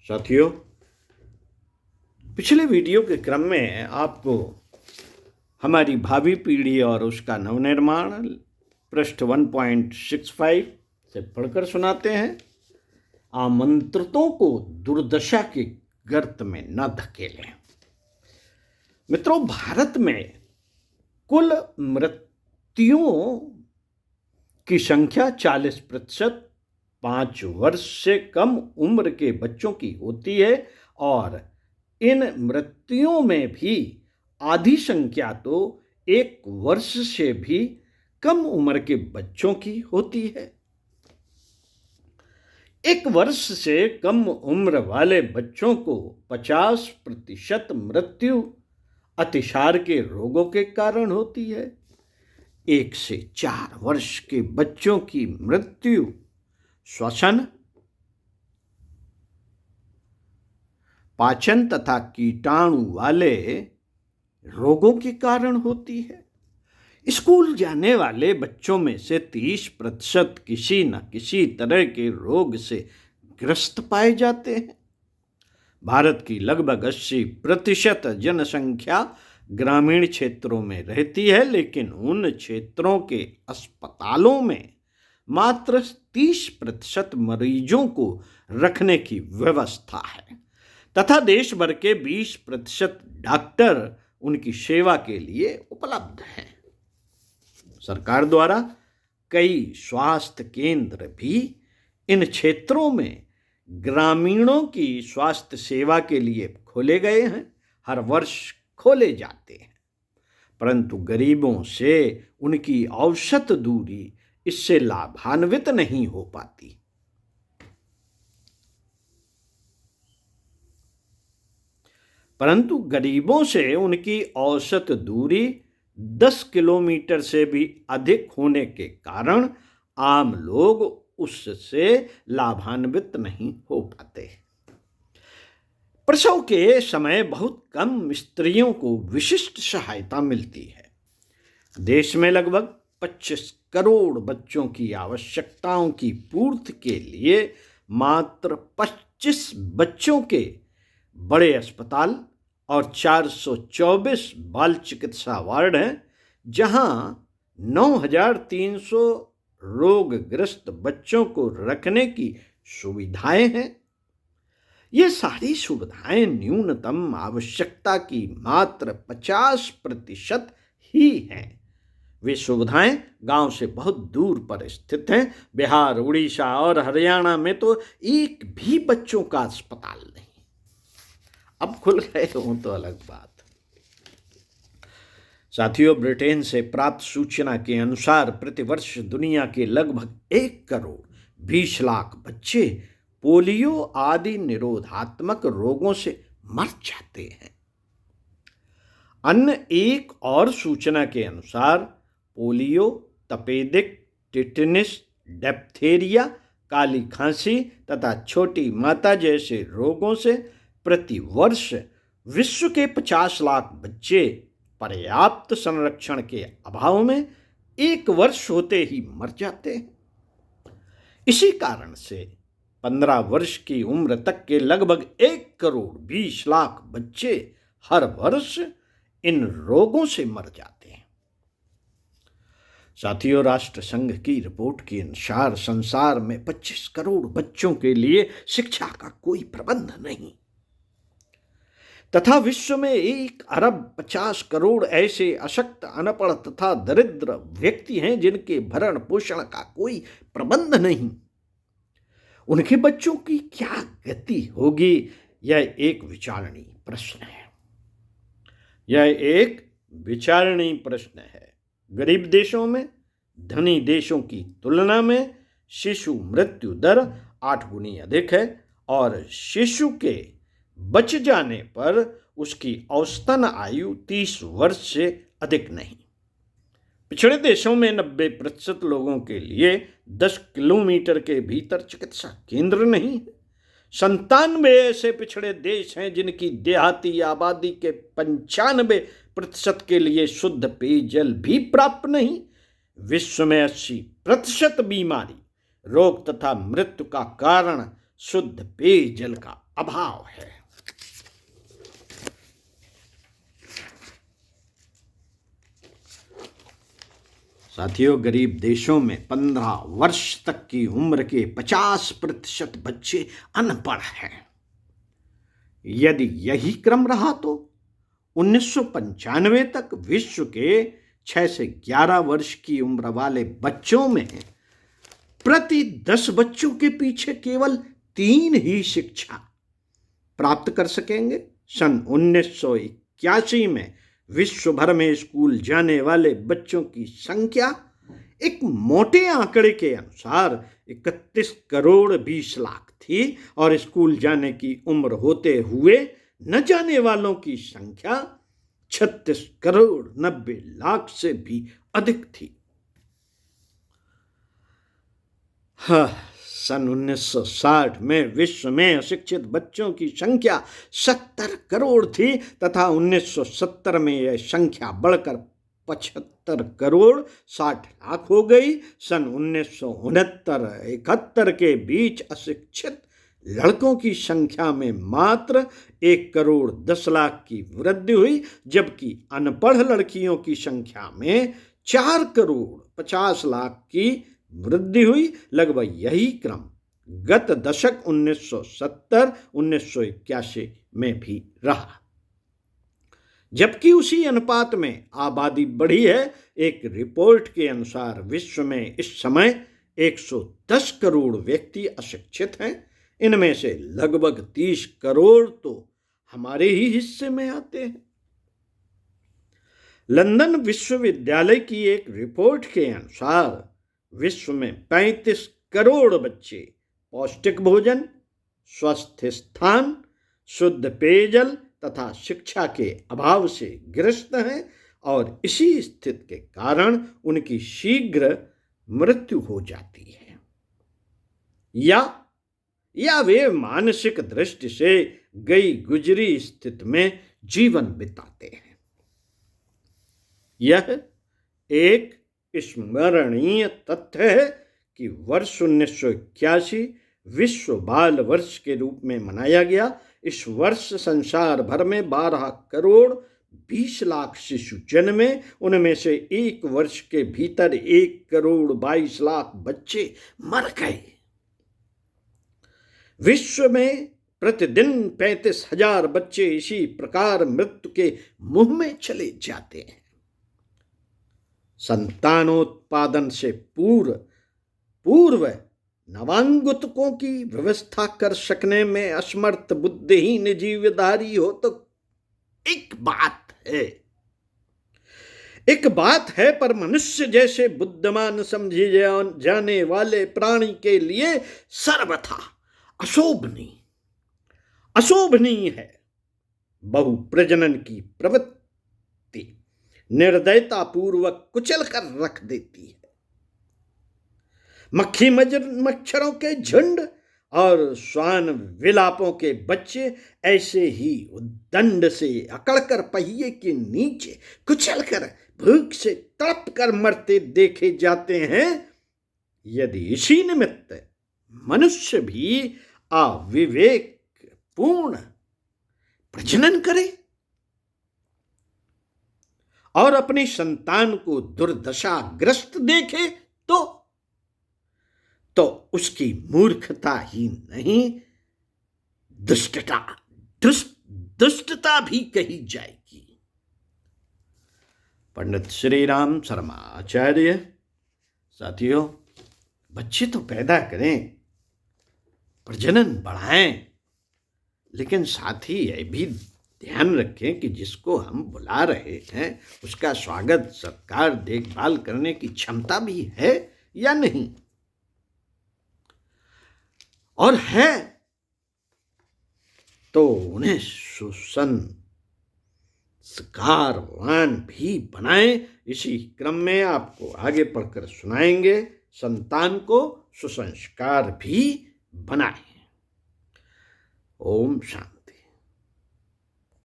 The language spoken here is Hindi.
साथियों, पिछले वीडियो के क्रम में आपको हमारी भावी पीढ़ी और उसका नवनिर्माण पृष्ठ 1.65 से पढ़कर सुनाते हैं। आमंत्रितों को दुर्दशा के गर्त में न धकेलें। मित्रों, भारत में कुल मृत्युओं की संख्या 40% 5 वर्ष से कम उम्र के बच्चों की होती है और इन मृत्युओं में भी आधी संख्या तो 1 वर्ष से भी कम उम्र के बच्चों की होती है। 1 वर्ष से कम उम्र वाले बच्चों को 50% मृत्यु अतिसार के रोगों के कारण होती है। 1 से 4 वर्ष के बच्चों की मृत्यु श्वसन, पाचन तथा कीटाणु वाले रोगों के कारण होती है। स्कूल जाने वाले बच्चों में से 30% किसी न किसी तरह के रोग से ग्रस्त पाए जाते हैं। भारत की लगभग 80% जनसंख्या ग्रामीण क्षेत्रों में रहती है, लेकिन उन क्षेत्रों के अस्पतालों में मात्र 30% मरीजों को रखने की व्यवस्था है तथा देश भर के 20% डॉक्टर उनकी सेवा के लिए उपलब्ध हैं। सरकार द्वारा कई स्वास्थ्य केंद्र भी इन क्षेत्रों में ग्रामीणों की स्वास्थ्य सेवा के लिए खोले गए हैं, हर वर्ष खोले जाते हैं, परंतु गरीबों से उनकी औसत दूरी इससे लाभान्वित नहीं हो पाती। परंतु गरीबों से उनकी औसत दूरी 10 किलोमीटर से भी अधिक होने के कारण आम लोग उससे लाभान्वित नहीं हो पाते। प्रसव के समय बहुत कम स्त्रियों को विशिष्ट सहायता मिलती है। देश में लगभग 25 करोड़ बच्चों की आवश्यकताओं की पूर्ति के लिए मात्र 25 बच्चों के बड़े अस्पताल और 424 बाल चिकित्सा वार्ड हैं, जहां 9,300 रोगग्रस्त बच्चों को रखने की सुविधाएं हैं। ये सारी सुविधाएं न्यूनतम आवश्यकता की मात्र 50% ही हैं। वे सुविधाएं गांव से बहुत दूर पर स्थित हैं। बिहार, उड़ीसा और हरियाणा में तो एक भी बच्चों का अस्पताल नहीं। अब खुल गए हों तो अलग बात। साथियों, ब्रिटेन से प्राप्त सूचना के अनुसार प्रतिवर्ष दुनिया के लगभग 1 करोड़ 20 लाख बच्चे पोलियो आदि निरोधात्मक रोगों से मर जाते हैं। अन्य एक और सूचना के अनुसार पोलियो, तपेदिक, टिटनिस, डिप्थीरिया, काली खांसी तथा छोटी माता जैसे रोगों से प्रति वर्ष विश्व के 50 लाख बच्चे पर्याप्त संरक्षण के अभाव में 1 वर्ष होते ही मर जाते हैं। इसी कारण से 15 वर्ष की उम्र तक के लगभग 1 करोड़ 20 लाख बच्चे हर वर्ष इन रोगों से मर जाते हैं। साथियों, राष्ट्र संघ की रिपोर्ट के अनुसार संसार में 25 करोड़ बच्चों के लिए शिक्षा का कोई प्रबंध नहीं तथा विश्व में 1 अरब 50 करोड़ ऐसे अशक्त, अनपढ़ तथा दरिद्र व्यक्ति हैं जिनके भरण पोषण का कोई प्रबंध नहीं। उनके बच्चों की क्या गति होगी, यह एक विचारणीय प्रश्न है। यह एक विचारणीय प्रश्न है। गरीब देशों में धनी देशों की तुलना में शिशु मृत्यु दर 8 गुनी अधिक है और शिशु के बच जाने पर उसकी औसतन आयु 30 वर्ष से अधिक नहीं। पिछड़े देशों में 90% लोगों के लिए 10 किलोमीटर के भीतर चिकित्सा केंद्र नहीं है। 97 ऐसे पिछड़े देश हैं जिनकी देहाती आबादी के 95% के लिए शुद्ध पेयजल भी प्राप्त नहीं। विश्व में 80% बीमारी, रोग तथा मृत्यु का कारण शुद्ध पेयजल का अभाव है। साथियों, गरीब देशों में 15 वर्ष तक की उम्र के 50% बच्चे अनपढ़ हैं। यदि यही क्रम रहा तो 1995 तक विश्व के 6 से 11 वर्ष की उम्र वाले बच्चों में प्रति 10 बच्चों के पीछे केवल 3 ही शिक्षा प्राप्त कर सकेंगे। सन 1981 में विश्व भर में स्कूल जाने वाले बच्चों की संख्या एक मोटे आंकड़े के अनुसार 31 करोड़ 20 लाख थी और स्कूल जाने की उम्र होते हुए न जाने वालों की संख्या 36 करोड़ 90 लाख से भी अधिक थी। सन 1960 में विश्व में अशिक्षित बच्चों की संख्या 70 करोड़ थी तथा 1970 में यह संख्या बढ़कर 75 करोड़ 60 लाख हो गई। सन 1969-71 के बीच अशिक्षित लड़कों की संख्या में मात्र 1 करोड़ 10 लाख की वृद्धि हुई, जबकि अनपढ़ लड़कियों की संख्या में 4 करोड़ 50 लाख की वृद्धि हुई। लगभग यही क्रम गत दशक 1970-1981 में भी रहा, जबकि उसी अनुपात में आबादी बढ़ी है। एक रिपोर्ट के अनुसार विश्व में इस समय 110 करोड़ व्यक्ति अशिक्षित हैं। इनमें से लगभग 30 करोड़ तो हमारे ही हिस्से में आते हैं। लंदन विश्वविद्यालय की एक रिपोर्ट के अनुसार विश्व में 35 करोड़ बच्चे पौष्टिक भोजन, स्वस्थ स्थान, शुद्ध पेयजल तथा शिक्षा के अभाव से ग्रस्त हैं और इसी स्थिति के कारण उनकी शीघ्र मृत्यु हो जाती है या वे मानसिक दृष्टि से गई गुजरी स्थिति में जीवन बिताते हैं। यह एक स्मरणीय तथ्य है कि वर्ष 1981 विश्व बाल वर्ष के रूप में मनाया गया। इस वर्ष संसार भर में 12 करोड़ 20 लाख शिशु जन्मे। उनमें से एक वर्ष के भीतर 1 करोड़ 22 लाख बच्चे मर गए। विश्व में प्रतिदिन 35,000 बच्चे इसी प्रकार मृत्यु के मुंह में चले जाते हैं। संतानोत्पादन से पूर्व नवांगतुकों की व्यवस्था कर सकने में असमर्थ बुद्धिहीन जीवधारी हो तो एक बात है, पर मनुष्य जैसे बुद्धिमान समझे जाने वाले प्राणी के लिए सर्वथा अशोभनीय है। बहुप्रजनन की प्रवृत्ति निर्दयता पूर्वक कुचल कर रख देती है। मक्खी मच्छरों के झुंड और श्वान विलापों के बच्चे ऐसे ही उद्दंड से अकड़कर पहिए के नीचे कुचलकर भूख से तड़प कर मरते देखे जाते हैं। यदि इसी निमित्त मनुष्य भी अविवेकपूर्ण प्रजनन करे और अपनी संतान को दुर्दशाग्रस्त देखे तो उसकी मूर्खता ही नहीं, दुष्टता भी कही जाएगी। पंडित श्री राम शर्मा आचार्य। साथियों, बच्चे तो पैदा करें, प्रजनन बढ़ाएं, लेकिन साथ ही यह भी ध्यान रखें कि जिसको हम बुला रहे हैं उसका स्वागत सत्कार देखभाल करने की क्षमता भी है या नहीं, और है तो उन्हें सुसंस्कारवान भी बनाएं। इसी क्रम में आपको आगे पढ़कर सुनाएंगे, संतान को सुसंस्कार भी बनाएं। ओम शांति।